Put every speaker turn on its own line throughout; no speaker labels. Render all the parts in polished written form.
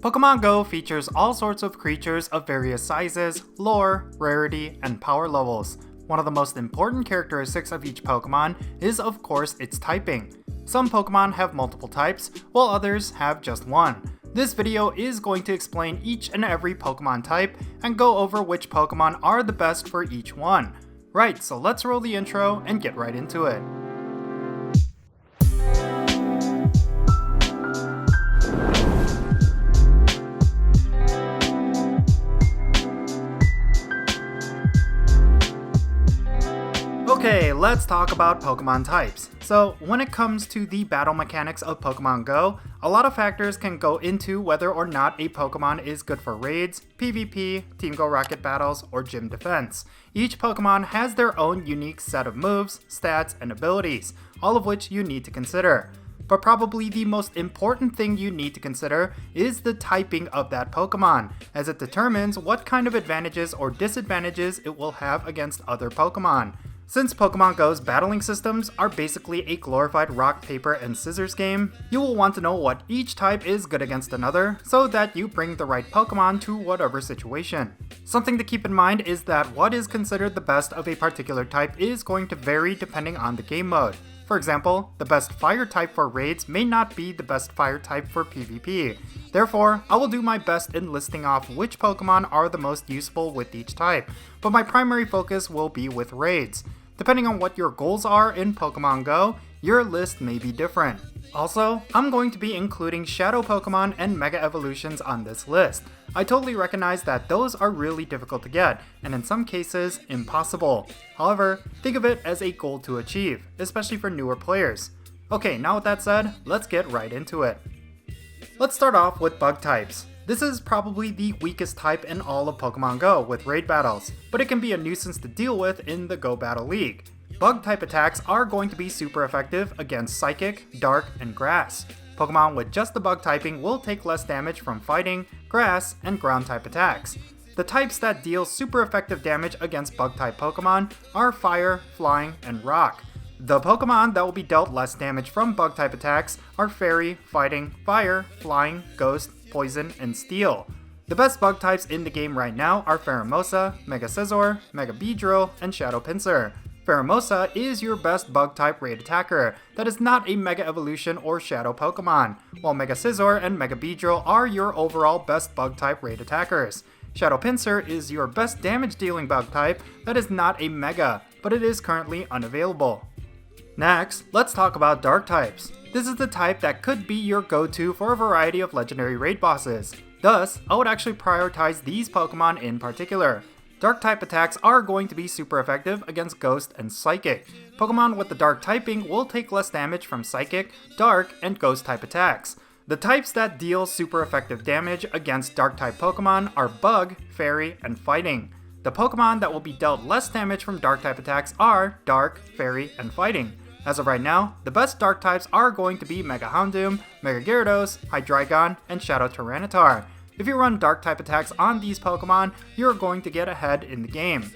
Pokémon GO features all sorts of creatures of various sizes, lore, rarity, and power levels. One of the most important characteristics of each Pokémon is of course its typing. Some Pokémon have multiple types, while others have just one. This video is going to explain each and every Pokémon type and go over which Pokémon are the best for each one. Right, so let's roll the intro and get right into it. Okay, let's talk about Pokémon types. So, when it comes to the battle mechanics of Pokémon GO, a lot of factors can go into whether or not a Pokémon is good for raids, PvP, Team Go Rocket battles, or gym defense. Each Pokémon has their own unique set of moves, stats, and abilities, all of which you need to consider. But probably the most important thing you need to consider is the typing of that Pokémon, as it determines what kind of advantages or disadvantages it will have against other Pokémon. Since Pokémon GO's battling systems are basically a glorified rock, paper, and scissors game, you will want to know what each type is good against another so that you bring the right Pokémon to whatever situation. Something to keep in mind is that what is considered the best of a particular type is going to vary depending on the game mode. For example, the best fire type for raids may not be the best fire type for PvP. Therefore, I will do my best in listing off which Pokémon are the most useful with each type, but my primary focus will be with raids. Depending on what your goals are in Pokémon GO, your list may be different. Also, I'm going to be including Shadow Pokémon and Mega Evolutions on this list. I totally recognize that those are really difficult to get, and in some cases, impossible. However, think of it as a goal to achieve, especially for newer players. Okay, now with that said, let's get right into it. Let's start off with bug types. This is probably the weakest type in all of Pokémon GO with raid battles, but it can be a nuisance to deal with in the Go Battle League. Bug type attacks are going to be super effective against Psychic, Dark, and Grass. Pokémon with just the bug typing will take less damage from Fighting, Grass, and Ground type attacks. The types that deal super effective damage against bug type Pokémon are Fire, Flying, and Rock. The Pokémon that will be dealt less damage from bug type attacks are Fairy, Fighting, Fire, Flying, Ghost, Poison, and Steel. The best bug types in the game right now are Pheromosa, Mega Scizor, Mega Beedrill, and Shadow Pinsir. Pheromosa is your best bug type raid attacker that is not a Mega Evolution or Shadow Pokemon, while Mega Scizor and Mega Beedrill are your overall best bug type raid attackers. Shadow Pinsir is your best damage dealing bug type that is not a Mega, but it is currently unavailable. Next, let's talk about Dark types. This is the type that could be your go-to for a variety of legendary raid bosses. Thus, I would actually prioritize these Pokemon in particular. Dark type attacks are going to be super effective against Ghost and Psychic. Pokemon with the Dark typing will take less damage from Psychic, Dark, and Ghost type attacks. The types that deal super effective damage against Dark type Pokemon are Bug, Fairy, and Fighting. The Pokemon that will be dealt less damage from Dark type attacks are Dark, Fairy, and Fighting. As of right now, the best Dark types are going to be Mega Houndoom, Mega Gyarados, Hydreigon, and Shadow Tyranitar. If you run Dark type attacks on these Pokemon, you're going to get ahead in the game.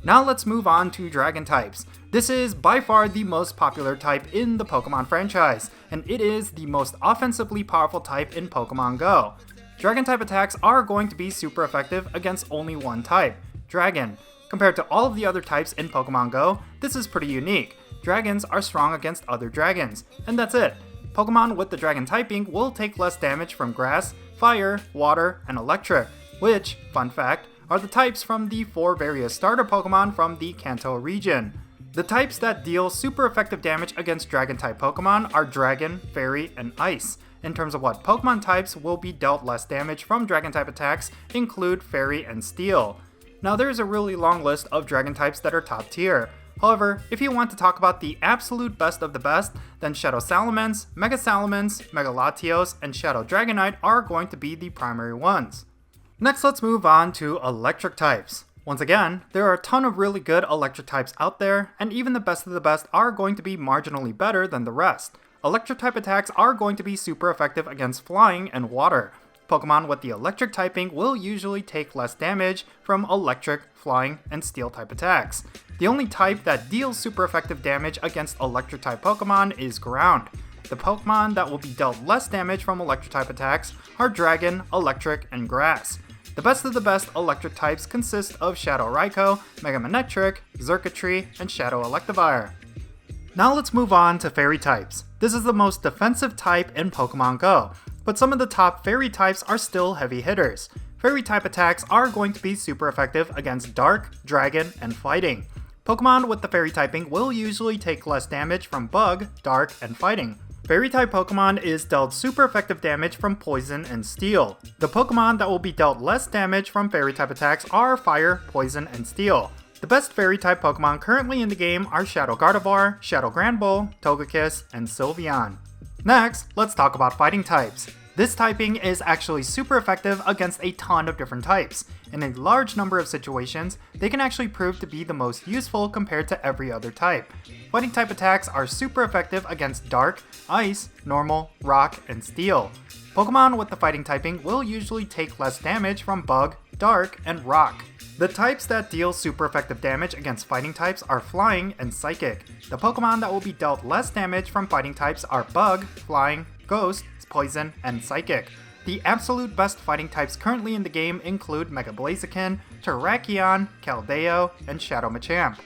Now let's move on to Dragon types. This is by far the most popular type in the Pokemon franchise, and it is the most offensively powerful type in Pokemon GO. Dragon type attacks are going to be super effective against only one type, Dragon. Compared to all of the other types in Pokemon GO, this is pretty unique. Dragons are strong against other dragons, and that's it. Pokemon with the Dragon typing will take less damage from Grass, Fire, Water, and Electric, which, fun fact, are the types from the 4 various starter Pokemon from the Kanto region. The types that deal super effective damage against Dragon type Pokemon are Dragon, Fairy, and Ice. In terms of what Pokemon types will be dealt less damage from Dragon type attacks include Fairy and Steel. Now there is a really long list of Dragon types that are top tier. However, if you want to talk about the absolute best of the best, then Shadow Salamence, Mega Salamence, Mega Latios, and Shadow Dragonite are going to be the primary ones. Next, let's move on to electric types. Once again, there are a ton of really good electric types out there, and even the best of the best are going to be marginally better than the rest. Electric type attacks are going to be super effective against Flying and Water. Pokemon with the electric typing will usually take less damage from electric, flying, and steel type attacks. The only type that deals super effective damage against electric type Pokemon is ground. the Pokemon that will be dealt less damage from electric type attacks are Dragon, Electric, and Grass. The best of the best electric types consist of Shadow Raikou, Mega Manectric, Xurkitree, and Shadow Electivire. Now let's move on to Fairy types. This is the most defensive type in Pokemon GO, but some of the top Fairy types are still heavy hitters. Fairy type attacks are going to be super effective against Dark, Dragon, and Fighting. Pokemon with the Fairy typing will usually take less damage from Bug, Dark, and Fighting. Fairy type Pokemon is dealt super effective damage from Poison and Steel. The Pokemon that will be dealt less damage from Fairy type attacks are Fire, Poison, and Steel. The best Fairy type Pokemon currently in the game are Shadow Gardevoir, Shadow Granbull, Togekiss, and Sylveon. Next, let's talk about Fighting types. This typing is actually super effective against a ton of different types. In a large number of situations, they can actually prove to be the most useful compared to every other type. Fighting type attacks are super effective against Dark, Ice, Normal, Rock, and Steel. Pokemon with the Fighting typing will usually take less damage from Bug, Dark, and Rock. The types that deal super effective damage against Fighting types are Flying and Psychic. The Pokemon that will be dealt less damage from Fighting types are Bug, Flying, Ghost, Poison, and Psychic. The absolute best Fighting types currently in the game include Mega Blaziken, Terrakion, Keldeo, and Shadow Machamp.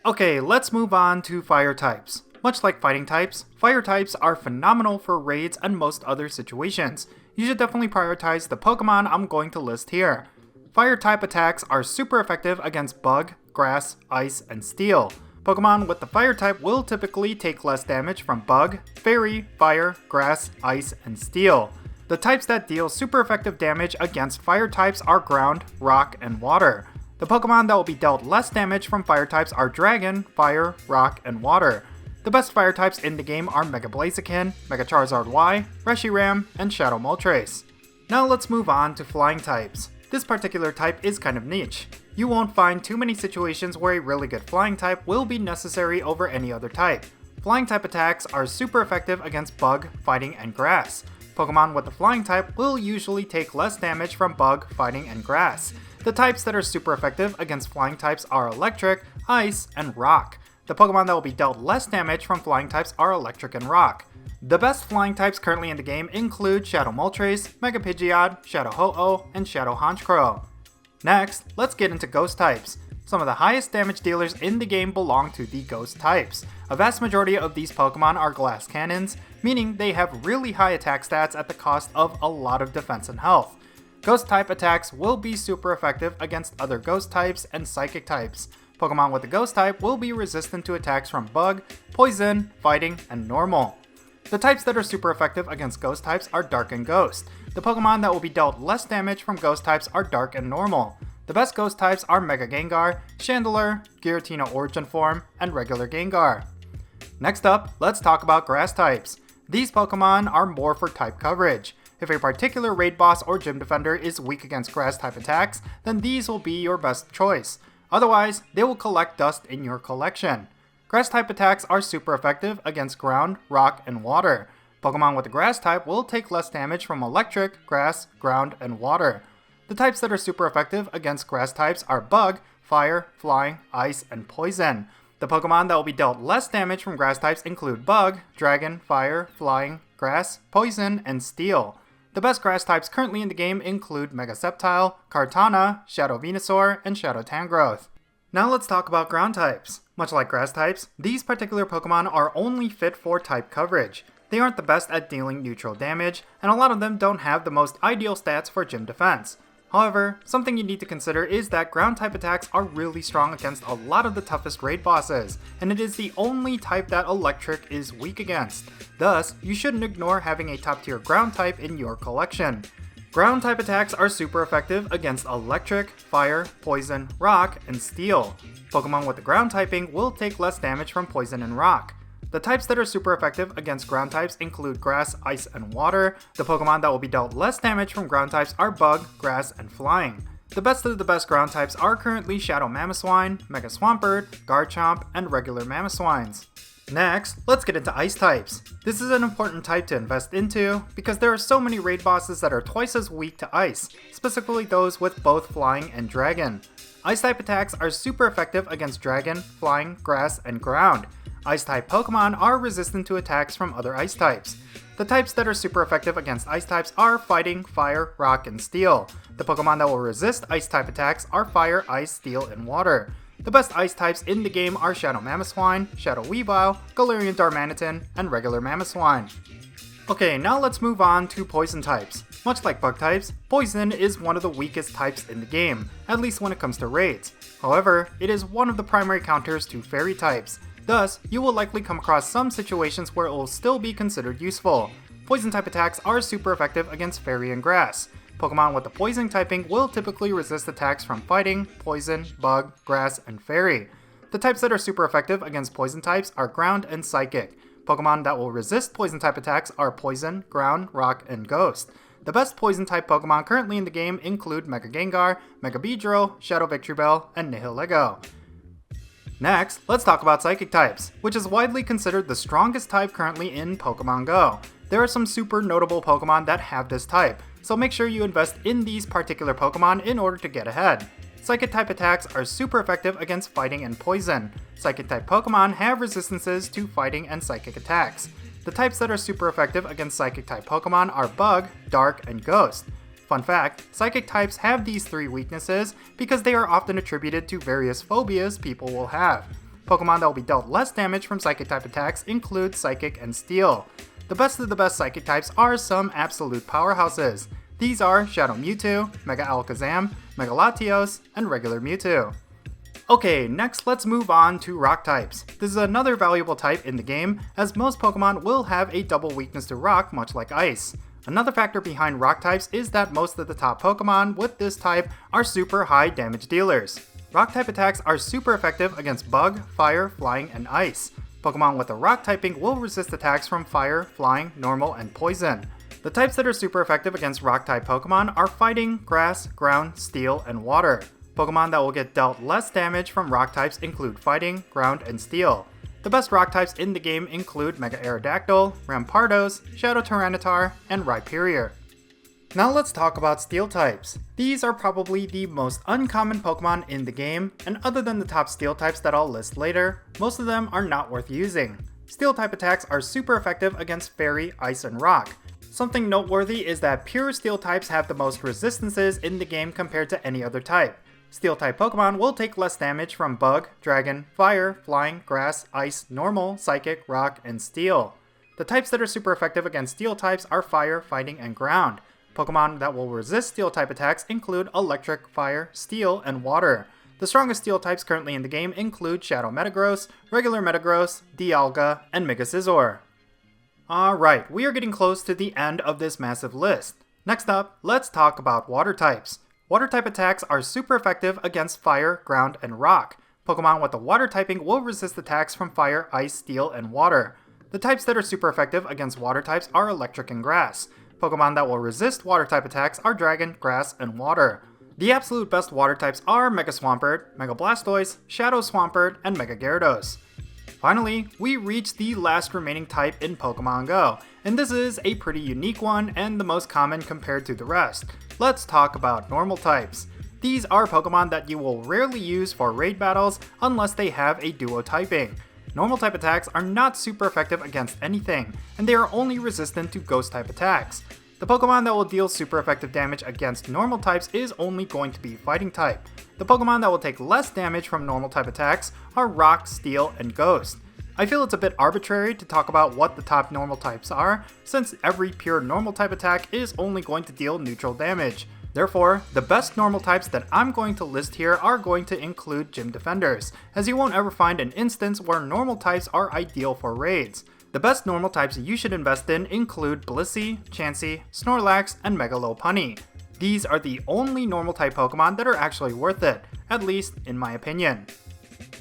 Okay, let's move on to Fire types. Much like Fighting types, Fire types are phenomenal for raids and most other situations. You should definitely prioritize the Pokemon I'm going to list here. Fire type attacks are super effective against Bug, Grass, Ice, and Steel. Pokemon with the Fire type will typically take less damage from Bug, Fairy, Fire, Grass, Ice, and Steel. The types that deal super effective damage against Fire types are Ground, Rock, and Water. The Pokemon that will be dealt less damage from Fire types are Dragon, Fire, Rock, and Water. The best Fire types in the game are Mega Blaziken, Mega Charizard Y, Reshiram, and Shadow Moltres. Now let's move on to Flying types. This particular type is kind of niche. You won't find too many situations where a really good Flying type will be necessary over any other type. Flying type attacks are super effective against Bug, Fighting, and Grass. Pokemon with the Flying type will usually take less damage from Bug, Fighting, and Grass. The types that are super effective against Flying types are Electric, Ice, and Rock. The Pokemon that will be dealt less damage from Flying types are Electric and Rock. The best Flying types currently in the game include Shadow Moltres, Mega Pidgeot, Shadow Ho-Oh, and Shadow Honchkrow. Next, let's get into Ghost types. Some of the highest damage dealers in the game belong to the Ghost types. A vast majority of these Pokemon are Glass Cannons, meaning they have really high attack stats at the cost of a lot of defense and health. Ghost type attacks will be super effective against other Ghost types and Psychic types. Pokemon with the Ghost type will be resistant to attacks from Bug, Poison, Fighting, and Normal. The types that are super effective against Ghost types are Dark and Ghost. The Pokemon that will be dealt less damage from Ghost types are Dark and Normal. The best Ghost types are Mega Gengar, Chandelure, Giratina Origin Form, and regular Gengar. Next up, let's talk about Grass types. These Pokemon are more for type coverage. If a particular raid boss or gym defender is weak against Grass type attacks, then these will be your best choice. Otherwise, they will collect dust in your collection. Grass type attacks are super effective against Ground, Rock, and Water. Pokemon with the Grass type will take less damage from Electric, Grass, Ground, and Water. The types that are super effective against Grass types are Bug, Fire, Flying, Ice, and Poison. The Pokemon that will be dealt less damage from Grass types include Bug, Dragon, Fire, Flying, Grass, Poison, and Steel. The best Grass types currently in the game include Mega Sceptile, Kartana, Shadow Venusaur, and Shadow Tangrowth. Now let's talk about Ground types. Much like Grass types, these particular Pokemon are only fit for type coverage. They aren't the best at dealing neutral damage, and a lot of them don't have the most ideal stats for gym defense. However, something you need to consider is that Ground type attacks are really strong against a lot of the toughest raid bosses, and it is the only type that Electric is weak against. Thus, you shouldn't ignore having a top tier Ground type in your collection. Ground type attacks are super effective against Electric, Fire, Poison, Rock, and Steel. Pokemon with the Ground typing will take less damage from Poison and Rock. The types that are super effective against Ground types include Grass, Ice, and Water. The Pokemon that will be dealt less damage from Ground types are Bug, Grass, and Flying. The best of the best Ground types are currently Shadow Mamoswine, Mega Swampert, Garchomp, and regular Mamoswines. Next, let's get into Ice types. This is an important type to invest into because there are so many raid bosses that are twice as weak to Ice, specifically those with both Flying and Dragon. Ice type attacks are super effective against Dragon, Flying, Grass, and Ground. Ice-type Pokemon are resistant to attacks from other ice types. The types that are super effective against ice types are Fighting, Fire, Rock, and Steel. The Pokemon that will resist ice-type attacks are Fire, Ice, Steel, and Water. The best ice types in the game are Shadow Mamoswine, Shadow Weavile, Galarian Darmanitan, and regular Mamoswine. Okay, now let's move on to poison types. Much like bug types, poison is one of the weakest types in the game, at least when it comes to raids. However, it is one of the primary counters to fairy types. Thus, you will likely come across some situations where it will still be considered useful. Poison type attacks are super effective against fairy and grass. Pokemon with the poison typing will typically resist attacks from fighting, poison, bug, grass, and fairy. The types that are super effective against poison types are ground and psychic. Pokemon that will resist poison type attacks are poison, ground, rock, and ghost. The best poison type Pokemon currently in the game include Mega Gengar, Mega Beedrill, Shadow Victreebel, and Nihilego. Next, let's talk about psychic types, which is widely considered the strongest type currently in Pokémon GO. There are some super notable Pokemon that have this type, so make sure you invest in these particular Pokemon in order to get ahead. Psychic type attacks are super effective against fighting and poison. Psychic type Pokemon have resistances to fighting and psychic attacks. The types that are super effective against psychic type Pokemon are Bug, Dark, and Ghost. Fun fact, psychic types have these three weaknesses because they are often attributed to various phobias people will have. Pokemon that will be dealt less damage from psychic type attacks include Psychic and Steel. The best of the best psychic types are some absolute powerhouses. These are Shadow Mewtwo, Mega Alakazam, Mega Latios, and regular Mewtwo. Okay, next let's move on to rock types. This is another valuable type in the game, as most Pokemon will have a double weakness to rock, much like ice. Another factor behind rock types is that most of the top Pokemon with this type are super high damage dealers. Rock type attacks are super effective against bug, fire, flying, and ice. Pokemon with a rock typing will resist attacks from fire, flying, normal, and poison. The types that are super effective against rock type Pokemon are fighting, grass, ground, steel, and water. Pokemon that will get dealt less damage from rock types include fighting, ground, and steel. The best rock types in the game include Mega Aerodactyl, Rampardos, Shadow Tyranitar, and Rhyperior. Now let's talk about steel types. These are probably the most uncommon Pokemon in the game, and other than the top steel types that I'll list later, most of them are not worth using. Steel type attacks are super effective against fairy, ice, and rock. Something noteworthy is that pure steel types have the most resistances in the game compared to any other type. Steel type Pokemon will take less damage from bug, dragon, fire, flying, grass, ice, normal, psychic, rock, and steel. The types that are super effective against steel types are fire, fighting, and ground. Pokemon that will resist steel type attacks include electric, fire, steel, and water. The strongest steel types currently in the game include Shadow Metagross, regular Metagross, Dialga, and Mega Scizor. Alright, we are getting close to the end of this massive list. Next up, let's talk about water types. Water type attacks are super effective against fire, ground, and rock. Pokemon with the water typing will resist attacks from fire, ice, steel, and water. The types that are super effective against water types are electric and grass. Pokemon that will resist water type attacks are dragon, grass, and water. The absolute best water types are Mega Swampert, Mega Blastoise, Shadow Swampert, and Mega Gyarados. Finally, we reach the last remaining type in Pokémon GO, and this is a pretty unique one and the most common compared to the rest. Let's talk about normal types. These are Pokemon that you will rarely use for raid battles unless they have a duo typing. Normal type attacks are not super effective against anything, and they are only resistant to ghost type attacks. The Pokemon that will deal super effective damage against normal types is only going to be fighting type. The Pokemon that will take less damage from normal type attacks are Rock, Steel, and Ghost. I feel it's a bit arbitrary to talk about what the top normal types are, since every pure normal type attack is only going to deal neutral damage. Therefore, the best normal types that I'm going to list here are going to include Gym Defenders, as you won't ever find an instance where normal types are ideal for raids. The best normal types you should invest in include Blissey, Chansey, Snorlax, and Mega Lopunny. These are the only normal type Pokemon that are actually worth it, at least in my opinion.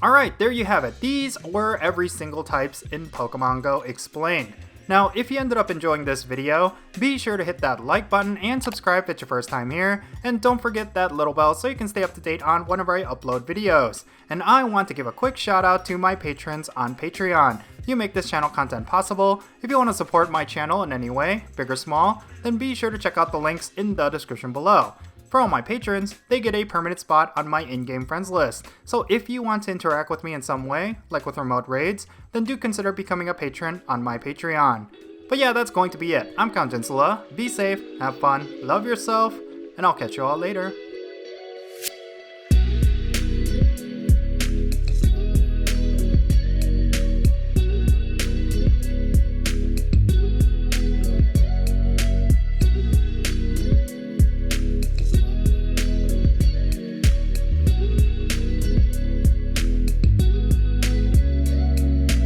Alright, there you have it. These were every single types in Pokémon GO explained. Now, if you ended up enjoying this video, be sure to hit that like button and subscribe if it's your first time here, and don't forget that little bell so you can stay up to date on whenever I upload videos. And I want to give a quick shout out to my patrons on Patreon. You make this channel content possible. If you want to support my channel in any way, big or small, then be sure to check out the links in the description below. For all my patrons, they get a permanent spot on my in-game friends list, so if you want to interact with me in some way, like with remote raids, then do consider becoming a patron on my Patreon. But yeah, that's going to be it. I'm Jinsula. Be safe, have fun, love yourself, and I'll catch you all later.